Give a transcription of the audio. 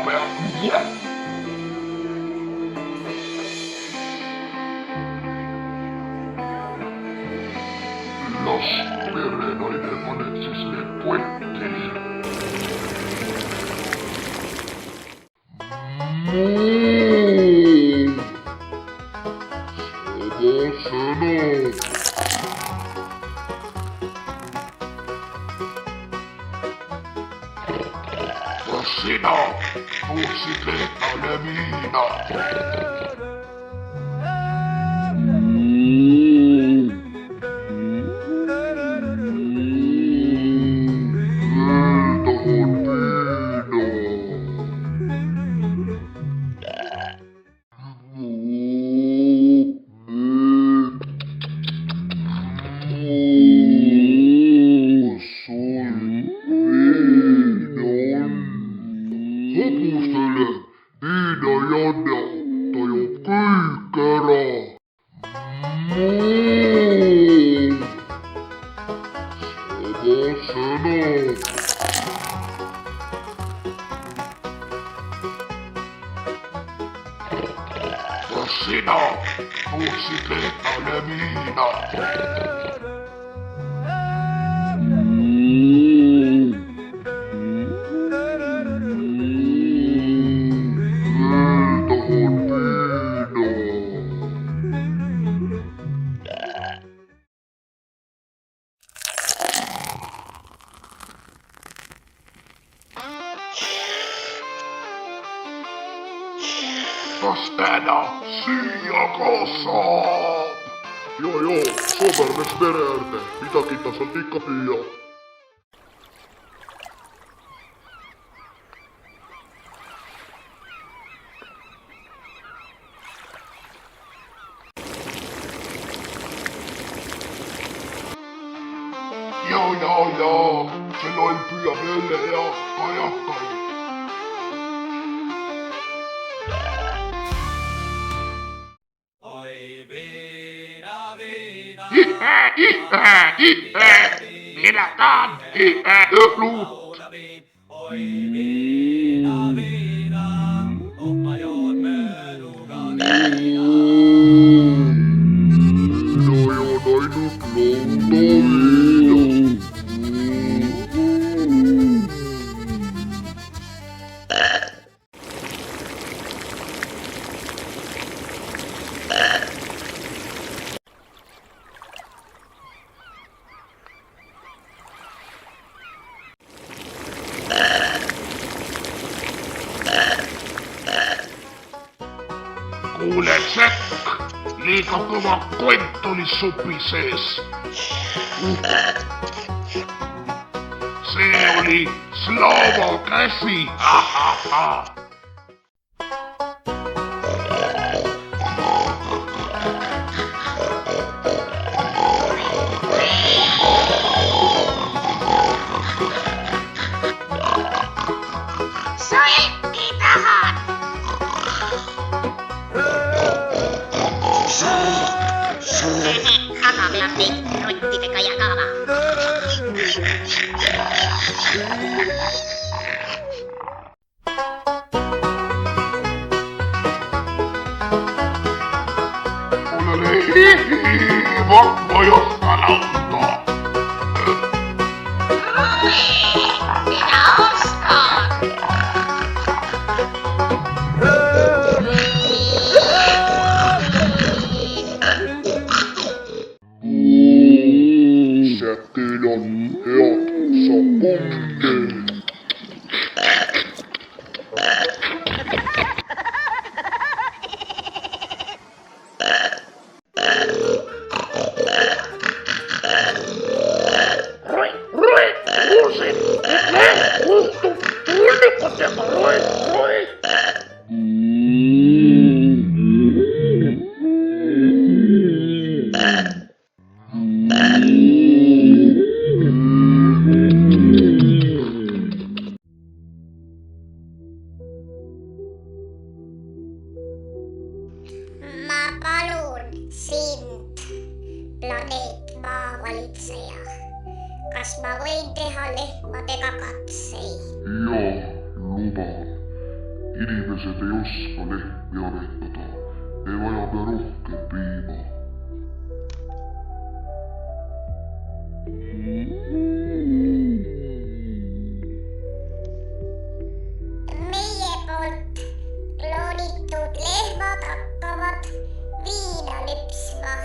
peal. Las perenaine paneb siis need potti. Sama sõna. Kas sina tuuksid lehtale viina? Hobusele viina ei anna, ta joob kõik ära. Sama sõna. Kas sina tuuksid lehtale viina? Kas täna süüa ka saab? Joo, Sober läks mere äärde, midagi ta sealt ikka püüab. Ja, see loll püüab jälle ja kajakaid. Minä tahan luut. Kuule, Säkk, liiga kõva kont oli supi sees. See oli Slava käsi. Vakko johtaa lauttaa. Minä ostan. Säkillä on heat saponkeet. Mä paluun sind, planeet maavalitseja. Kas mä võin teha lehmadega katseid? Joo, lubaan. inimesed ei oska lehmi aretada. Me vajame rohkem piima. meie poolt kloonitud lehmad hakkavad viina lüpsma.